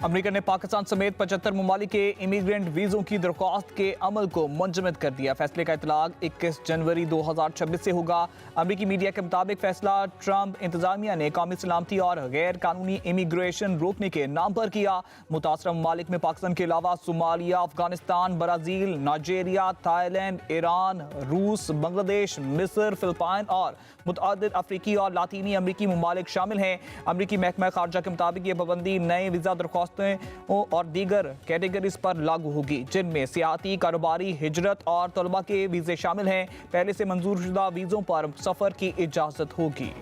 America ने पाकिस्तान समेत 75 ममालिक के इमिग्रेंट वीज़ों की दरख्वास्त के अमल को मुंजमद कर दिया। फैसले का इतलाक 21 जनवरी 2026 से होगा। अमेरिकी मीडिया के मुताबिक फैसला ट्रंप इंतजामिया ने कौमी सलामती और गैर कानूनी इमिग्रेशन रोकने के नाम पर किया। मुतासरा ममालिक में पाकिस्तान के अलावा Somalia, Afghanistan, Brazil, Nigeria, Thailand, Iran, रूस, बांग्लादेश, मिस्र, फिलिपाइन और मुतअद्दिद अफ्रीकी और लातीनी अमरीकी ममालिक शामिल हैं। अमरीकी महकमा खारजा के मुताबिक ये पाबंदी नए वीज़ा दरख्वास्तों और दीगर कैटेगरीज पर लागू होगी, जिनमें सियाती, कारोबारी, हिजरत और तलबा के वीज़े शामिल हैं। पहले से मंजूर शुदा वीज़ों पर सफ़र की इजाज़त होगी।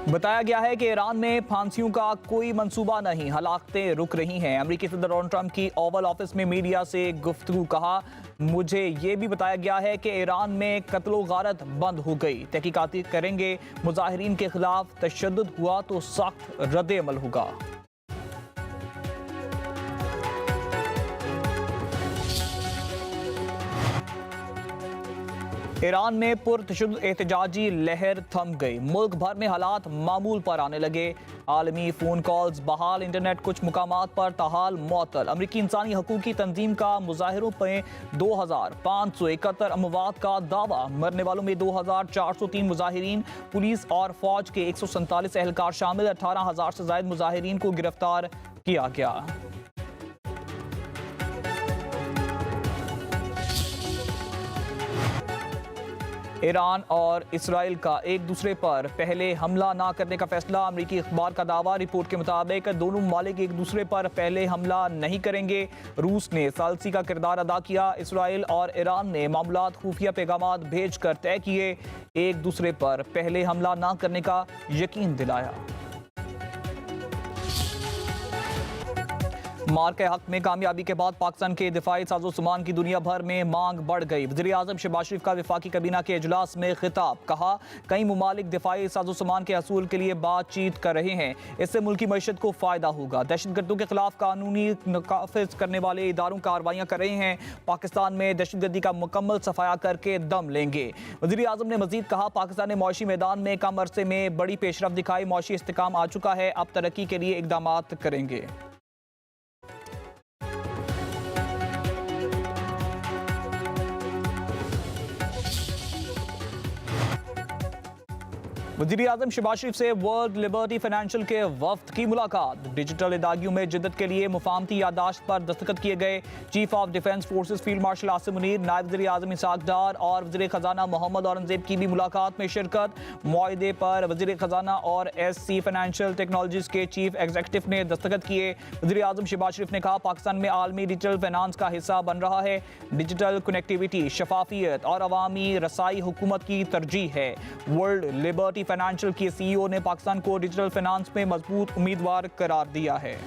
बताया गया है कि ईरान में फांसियों का कोई मंसूबा नहीं, हलाकतें रुक रही हैं। अमेरिकी सदर डोनाल्ड ट्रंप की ओवल ऑफिस में मीडिया से गुफ्तगू कहा, मुझे ये भी बताया गया है कि ईरान में कत्लो गारत बंद हो गई, तहकीकात करेंगे, मुजाहिरीन के खिलाफ तशद्दुद हुआ तो सख्त रद्द अमल होगा। ईरान में पुरतशद्दुद एहतजाजी लहर थम गई, मुल्क भर में हालात मामूल पर आने लगे। आलमी फ़ोन कॉल्स बहाल, इंटरनेट कुछ मुकामात पर ताहाल मुअत्तल। अमरीकी इंसानी हकूक़ की तंजीम का मुजाहिरों पर 2571 अमवात का दावा, मरने वालों में 2403 मुजाहिरीन, पुलिस और फौज के 147 एहलकार शामिल। 18,000 से ज़ायद मुजाहिरीन को गिरफ्तार किया गया। ईरान और इसराइल का एक दूसरे पर पहले हमला ना करने का फैसला। अमरीकी अखबार का दावा, रिपोर्ट के मुताबिक दोनों ममालिक एक दूसरे पर पहले हमला नहीं करेंगे। रूस ने सालसी का किरदार अदा किया। इसराइल और ईरान ने मामलात खुफिया पैगामात भेज कर तय किए, एक दूसरे पर पहले हमला ना करने का यकीन दिलाया। मार के हक में कामयाबी के बाद पाकिस्तान के दिफाई साजो सामान की दुनिया भर में मांग बढ़ गई। वज़ीर आज़म शहबाज शरीफ का वफाकी काबीना के इजलास में खिताब, कहा कई ममालिक दिफाई साजो सामान के हसूल के लिए बातचीत कर रहे हैं, इससे मुल्की मईशत को फ़ायदा होगा। दहशतगर्दों के खिलाफ कानूनी नकाफिज करने वाले इदारों कार्रवाइयाँ कर रहे हैं, पाकिस्तान में दहशतगर्दी का मुकम्मल सफाया करके दम लेंगे। वज़ीर आज़म ने मजीद कहा, पाकिस्तान ने मुआशी मैदान में कम अरसे में बड़ी पेशरफ दिखाई, मुआशी इस्तेकाम आ चुका है, अब तरक्की के लिए इकदाम करेंगे। वज़ीर आज़म शहबाज शरीफ से वर्ल्ड लिबर्टी फाइनेंशियल के वफ्द की मुलाकात। डिजिटल इदागियों में जिद्दत के लिए मुफाहमती यादाश्त पर दस्तखत किए गए। Chief of defence forces field marshal Asim Munir, नायब वज़ीर आज़म इसहाक डार और वज़ीर ख़जाना मोहम्मद औरंगज़ेब की भी मुलाकात में शिरकत। मुआहदे पर वज़ीर ख़जाना और SC फाइनेंशियल टेक्नोलॉजीज़ के चीफ एग्जीक्यूटिव ने दस्तखत किए। वज़ीर आज़म शहबाज शरीफ ने कहा, पाकिस्तान में आलमी डिजिटल फाइनेंस का हिस्सा बन रहा है। डिजिटल कनेक्टिविटी, शफाफियत और अवामी रसाई हुकूमत की तरजीह है। वर्ल्ड लिबर्टी फाइनेंशियल के CEO ने पाकिस्तान को डिजिटल फाइनेंस में मजबूत उम्मीदवार करार दिया है।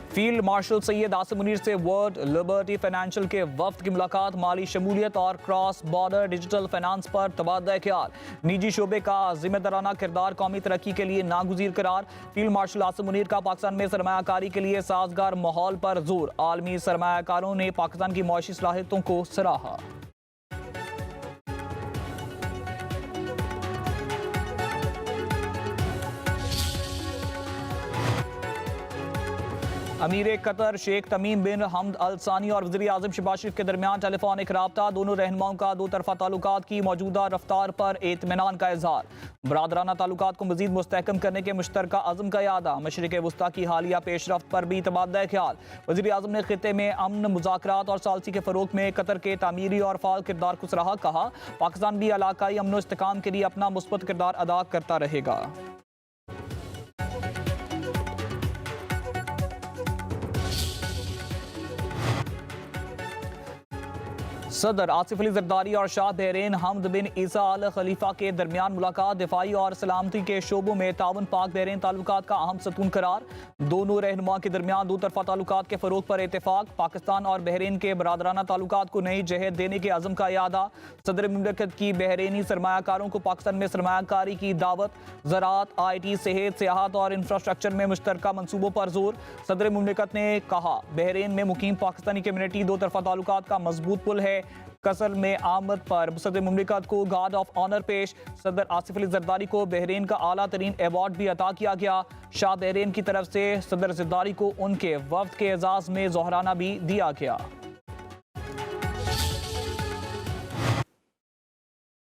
फील्ड मार्शल सैयद आसिम मुनीर से वर्ल्ड लिबर्टी फाइनेंशियल के वफ्द की मुलाकात। माली शमूलियत और क्रॉस बॉर्डर डिजिटल फाइनेंस पर तबादला ख्याल। निजी शोबे का जिम्मेदाराना किरदार कौमी तरक्की के लिए नागुज़ीर करार। फील्ड मार्शल आसिम मुनीर का पाकिस्तान में सरमायाकारी के लिए साजगार माहौल पर जोर। आलमी सरमायाकारों ने पाकिस्तान की मुआशी सलाहियतों को सराहा। अमीर कतर शेख तमीम बिन हमद अल सानी और वज़ीर आज़म शहबाज शरीफ के दरमियान टेलीफोनिक रब्ता। दोनों रहनुमाओं का दो तरफा ताल्लुकात की मौजूदा रफ्तार पर इत्मीनान का इजहार। बरादराना ताल्लुकात को मज़ीद मुस्तहकम करने के मुश्तरका अज़म का यादा। मशरिक़ वस्ता की हालिया पेशरफ्त पर भी तबादला ख्याल। वज़ीर आज़म ने खित्ते में अमन, मुज़ाकरात और सालसी के फ़रोग़ में कतर के तामीरी और फ़ाल किरदार को सराहा। कहा, पाकिस्तान भी इलाकाई अमन व इस्तेहकाम के लिए अपना मुस्बत किरदार अदा करता रहेगा। सदर आसिफ अली जरदारी और शाह बहरीन हमद बिन ईसा अल खलीफा के दरमियान मुलाकात। दिफाई और सलामती के शोबों में ताउन पाक बहरीन ताल्लुकात का अहम सतून करार। दोनों रहनुमा के दरमियान दो तरफा ताल्लुकात के फरोग पर इत्तेफाक। पाकिस्तान और बहरीन के बरादराना ताल्लुकात को नई जहत देने के अज़म का यादा। सदर मुमलिकत की बहरीनी सरमायाकारों को पाकिस्तान में सरमायाकारी की दावत। ज़राअत, IT, सेहत, सियाहत और इंफ्रास्ट्रक्चर में मुश्तरका मनसूबों पर जोर। सदर मुमलिकत ने कहा, बहरीन में मुकीम पाकिस्तानी कम्युनिटी दो तरफा ताल्लुकात का मजबूत पुल है। कसर में आमद पर सदर मुमलिकत को गार्ड ऑफ ऑनर पेश। सदर आसिफ अली जरदारी को बहरीन का आला तरीन एवार्ड भी अता किया गया। शाह बहरीन की तरफ से सदर जरदारी को उनके वफ्द के एजाज में जोहराना भी दिया गया।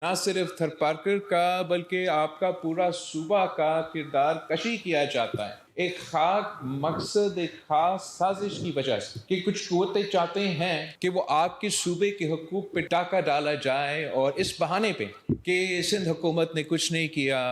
ना सिर्फ थरपारकर का बल्कि आपका पूरा सूबा का किरदार कशी किया जाता है एक खास मकसद, एक खास साजिश की वजह से कि कुछ कुव्वतें चाहते हैं कि वो आपके सूबे के हुकूक पे टाका डाला जाए और इस बहाने पे कि सिंध हुकूमत ने कुछ नहीं किया,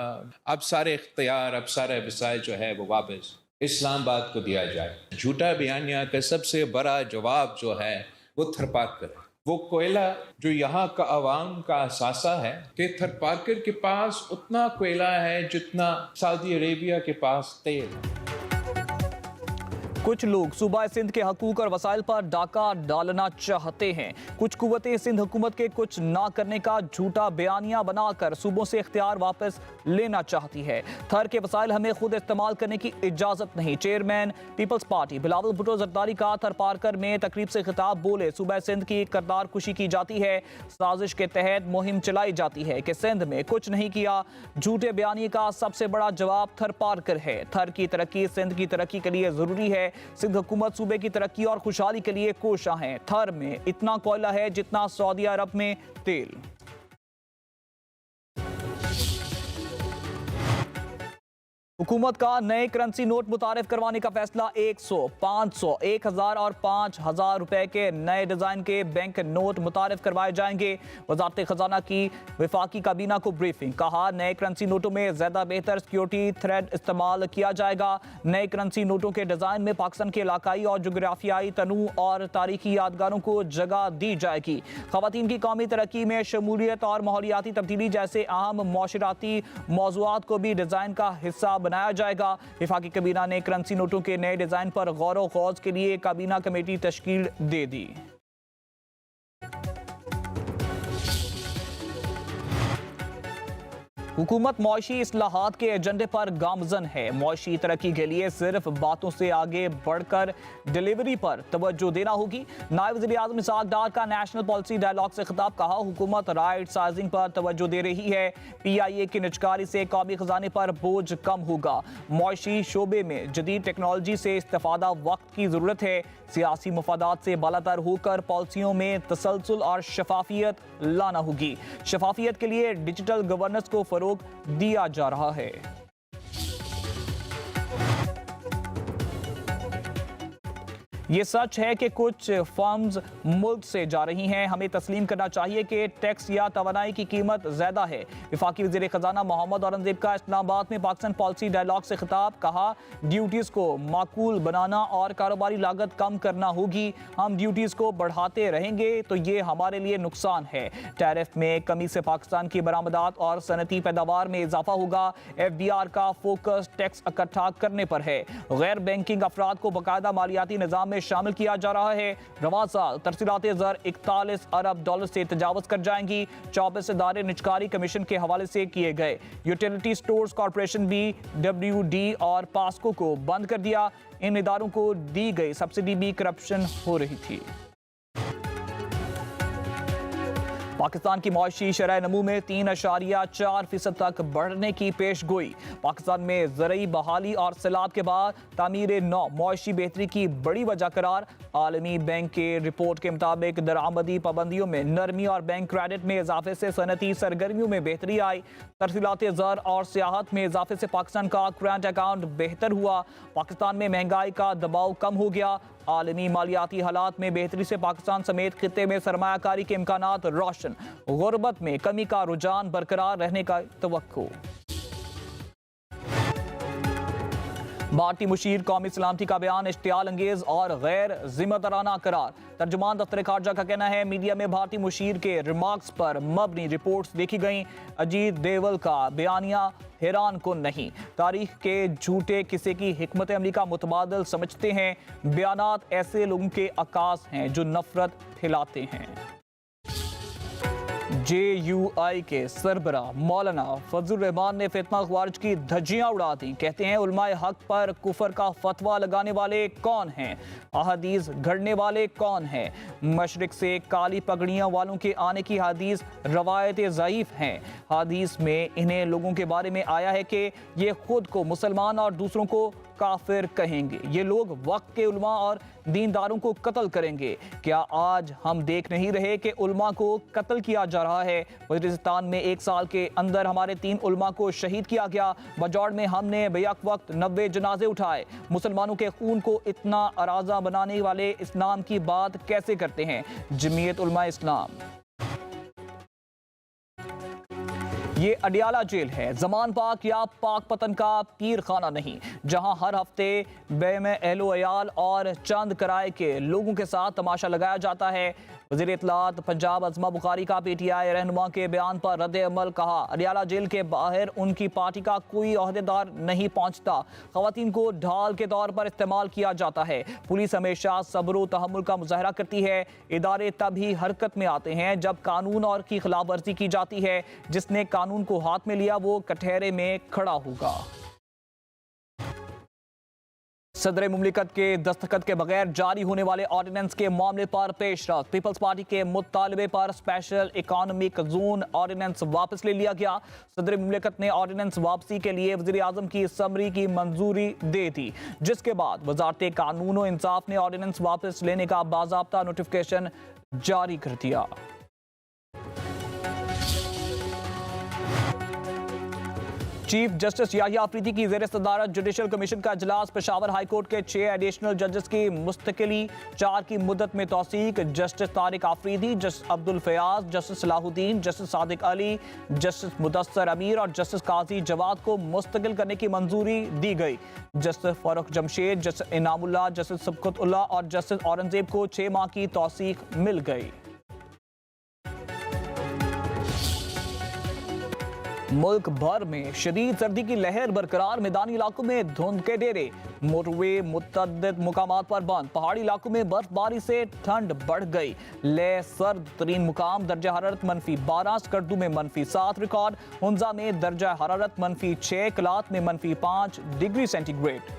अब सारे इख्तियार, अब सारे वसाइल जो है वो वापस इस्लामाबाद को दिया जाए। झूठा बयानिया का सबसे बड़ा जवाब जो है वो थरपारकर है। वो कोयला जो यहाँ का अवाम का असासा है कि थरपारकर के पास उतना कोयला है जितना सऊदी अरेबिया के पास तेल है। कुछ लोग सूबा सिंध के हकूक और वसाइल पर डाका डालना चाहते हैं। कुछ कुव्वतें सिंध हुकूमत के कुछ ना करने का झूठा बयानिया बनाकर सूबों से इख्तियार वापस लेना चाहती है। थर के वसाइल हमें खुद इस्तेमाल करने की इजाजत नहीं। चेयरमैन पीपल्स पार्टी बिलावल भुट्टो जरदारी का थरपारकर में तकरीब से खिताब बोले, सूबा सिंध की करदार कुशी की जाती है। साजिश के तहत मुहिम चलाई जाती है कि सिंध में कुछ नहीं किया। झूठे बयानी का सबसे बड़ा जवाब थरपारकर है। थर की तरक्की सिंध की तरक्की के लिए जरूरी है। सिंध हुकूमत सूबे की तरक्की और खुशहाली के लिए कोशा है। थर में इतना कोयला है जितना सऊदी अरब में तेल। हुकूमत का नए करेंसी नोट मुतारिफ करवाने का फैसला। 100, 500, 1000 और 5000 रुपए के नए डिजाइन के बैंक नोट मुतारिफ करवाए जाएंगे। वजारत खजाना की विफाकी काबीना को ब्रीफिंग। कहा, नए करेंसी नोटों में ज्यादा बेहतर सिक्योरिटी थ्रेड इस्तेमाल किया जाएगा। नए करेंसी नोटों के डिजाइन में पाकिस्तान के इलाकाई और जोग्राफियाई तनू और तारीखी यादगारों को जगह दी जाएगी। खवातीन की कौमी तरक्की में शमूलियत और माहौलियाती तब्दीली जैसे अहम मौशराती मौजूआत को भी डिजाइन का हिस्सा बनाया जाएगा। विफाकी काबीना ने करेंसी नोटों के नए डिजाइन पर गौर व खौज के लिए काबीना कमेटी तश्कील दे दी। हुकूमत मौशी इस्लाहात के एजेंडे पर गामजन है। मौशी तरक्की के लिए सिर्फ बातों से आगे बढ़कर डिलीवरी पर तवज्जो देना होगी। नायब वज़ीर आज़म इसहाक डार का नेशनल पॉलिसी डायलॉग से खिताब। कहा, हुकूमत राइट साइजिंग पर तवज्जो दे रही है। PIA की निजकारी से कौमी खजाने पर बोझ कम होगा। मौशी शोबे में जदीद टेक्नोलॉजी से इस्तेफादा वक्त की जरूरत है। सियासी मफादात से बालातर होकर पॉलिसियों में तसलसल और शफाफियत लाना होगी। शफाफियत के लिए डिजिटल गवर्नेंस को फरोग दिया जा रहा है। ये सच है कि कुछ फर्म्स मुल्क से जा रही हैं। हमें तस्लीम करना चाहिए कि टैक्स या तवानाई की कीमत ज्यादा है। वफाकी वज़ीर खजाना मोहम्मद औरंगजेब का इस्लामाबाद में पाकिस्तान पॉलिसी डायलॉग से खिताब। कहा, ड्यूटीज को माकूल बनाना और कारोबारी लागत कम करना होगी। हम ड्यूटीज को बढ़ाते रहेंगे तो ये हमारे लिए नुकसान है। टैरिफ में कमी से पाकिस्तान की बरामदात और सनती पैदावार में इजाफा होगा। FDR का फोकस टैक्स इकट्ठा करने पर है। गैर बैंकिंग अफराद को बाकायदा मालियाती निज़ाम शामिल किया जा रहा है। रवा साल तरसीलात ज़र 41 अरब डॉलर से तजावज़ कर जाएंगी। 24 इदारे निजकारी कमीशन के हवाले से किए गए। यूटिलिटी स्टोर्स कॉरपोरेशन भी WD और पास्को को बंद कर दिया। इन इदारों को दी गई सब्सिडी भी करप्शन हो रही थी। पाकिस्तान की मौशी शरह नमू में 3.4% तक बढ़ने की पेश गोई। पाकिस्तान में ज़रई बहाली और सैलाब के बाद तामीर नौ मौशी बेहतरी की बड़ी वजह करार। आलमी बैंक के रिपोर्ट के मुताबिक दरामदी पाबंदियों में नरमी और बैंक क्रेडिट में इजाफे से सनती सरगर्मियों में बेहतरी आई। तरसीलात ज़र और सियाहत में इजाफे से पाकिस्तान का करंट अकाउंट बेहतर हुआ। पाकिस्तान में महंगाई का दबाव कम हो गया। आलमी मालियाती हालात में बेहतरी से पाकिस्तान समेत खित्ते में सरमायाकारी के इम्कानात रोशन। गुर्बत में कमी का रुझान बरकरार रहने का तवक्को। भारतीय मुशीर कौमी सलामती का बयान इश्तियाल अंगेज और गैर जिम्मेदाराना करार। तर्जुमान दफ्तर खारजा का कहना है मीडिया में भारतीय मुशीर के रिमार्क्स पर मबनी रिपोर्ट्स देखी गई। अजीत देवल का बयानिया हैरान कुन नहीं, तारीख के झूठे किसी की हिकमत अमली का मुतबादल समझते हैं। बयानात ऐसे लोगों के अक्कास हैं जो नफरत फैलाते हैं। JUI के सरबरा मौलाना फजलुर रहमान ने फितना ख्वारिज की धज्जियां उड़ा दी। कहते हैं उलमाए हक पर कुफर का फतवा लगाने वाले कौन हैं, अहदीस घड़ने वाले कौन हैं। मशरिक से काली पगड़ियां वालों के आने की हदीस रवायत ज़ईफ हैं। हदीस में इन्हें लोगों के बारे में आया है कि ये खुद को मुसलमान और दूसरों को काफिर कहेंगे। ये लोग वक्त के उलमा और दीनदारों को कत्ल करेंगे। क्या आज हम देख नहीं रहे कि उलमा को कत्ल किया जा रहा है। वज़ीरिस्तान में 1 साल के अंदर हमारे 3 उलमा को शहीद किया गया। बजौड़ में हमने बेयक वक्त 90 जनाजे उठाए। मुसलमानों के खून को इतना अराजा बनाने वाले इस्लाम की बात कैसे करते हैं। जमीयत उलमा इस्लाम। ये अडियाला जेल है, जमान पाक या पाक पतन का पीर खाना नहीं, जहां हर हफ्ते बेम अहलो अयाल और चंद किराए के लोगों के साथ तमाशा लगाया जाता है। वज़ीर इत्तलात पंजाब अज़मा बुखारी का PTI रहनुमा के बयान पर रद्द अमल। कहा अडियाला जेल के बाहर उनकी पार्टी का कोई ओहदेदार नहीं पहुंचता। ख़वातीन को ढाल के तौर पर इस्तेमाल किया जाता है। पुलिस हमेशा सब्र व तहम्मुल का मुजाहरा करती है। इदारे तभी हरकत में आते हैं जब कानून और की खिलाफ वर्जी की जाती है। जिसने कानून को हाथ में लिया वो कटहरे में खड़ा होगा। सदर मुमलिकत के दस्तखत के बगैर जारी होने वाले ऑर्डिनेंस के मामले पर पेशरफ्त। पीपल्स पार्टी के मुतालबे पर स्पेशल इकोनॉमिक जोन ऑर्डिनेंस वापस ले लिया गया। सदर मुमलिकत ने ऑर्डिनेंस वापसी के लिए वज़ीर आज़म की समरी की मंजूरी दे दी, जिसके बाद वज़ारत कानून व इंसाफ ने ऑर्डिनेंस वापस लेने का बाज़ाब्ता नोटिफिकेशन जारी कर दिया। चीफ जस्टिस याहिया अफरीदी की ज़ेर सदारत जुडिशल कमीशन का इजलास। पेशावर हाई कोर्ट के 6 एडिशनल जजेस की मुस्तकिली 4 की मुद्दत में तौसीक। Justice Tariq Afridi, justice Abdul Fayyaz, justice Salahuddin, justice Sadiq Ali, justice Mudassar Amir और जस्टिस काजी जवाद को मुस्तकिल करने की मंजूरी दी गई। Justice Farooq Jamshed, justice Inamullah, justice Sabaqatullah और जस्टिस औरंगजेब को 6 माह की तौसीक मिल गई। मुल्क भर में शदीद सर्दी की लहर बरकरार। मैदानी इलाकों में धुंध के डेरे, मोटरवे मुतअद्दिद मुकामात पर बंद। पहाड़ी इलाकों में बर्फबारी से ठंड बढ़ गई। ले सर्द तरीन मुकाम दर्जा हरारत -12, स्कर्दू में -7 रिकॉर्ड। हुंजा में दर्जा हरारत -6, कलात में -5 डिग्री सेंटीग्रेड।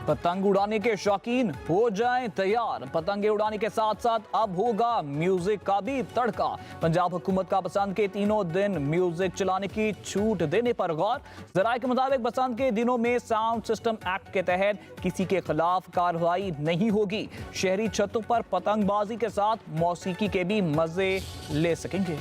पतंग उड़ाने के शौकीन हो जाएं तैयार। पतंगे उड़ाने के साथ साथ अब होगा म्यूजिक का भी तड़का। पंजाब हुकूमत का बसंत के 3 दिन म्यूजिक चलाने की छूट देने पर गौर। ज़राए के मुताबिक बसंत के दिनों में साउंड सिस्टम एक्ट के तहत किसी के खिलाफ कार्रवाई नहीं होगी। शहरी छतों पर पतंगबाजी के साथ मौसीकी के भी मजे ले सकेंगे।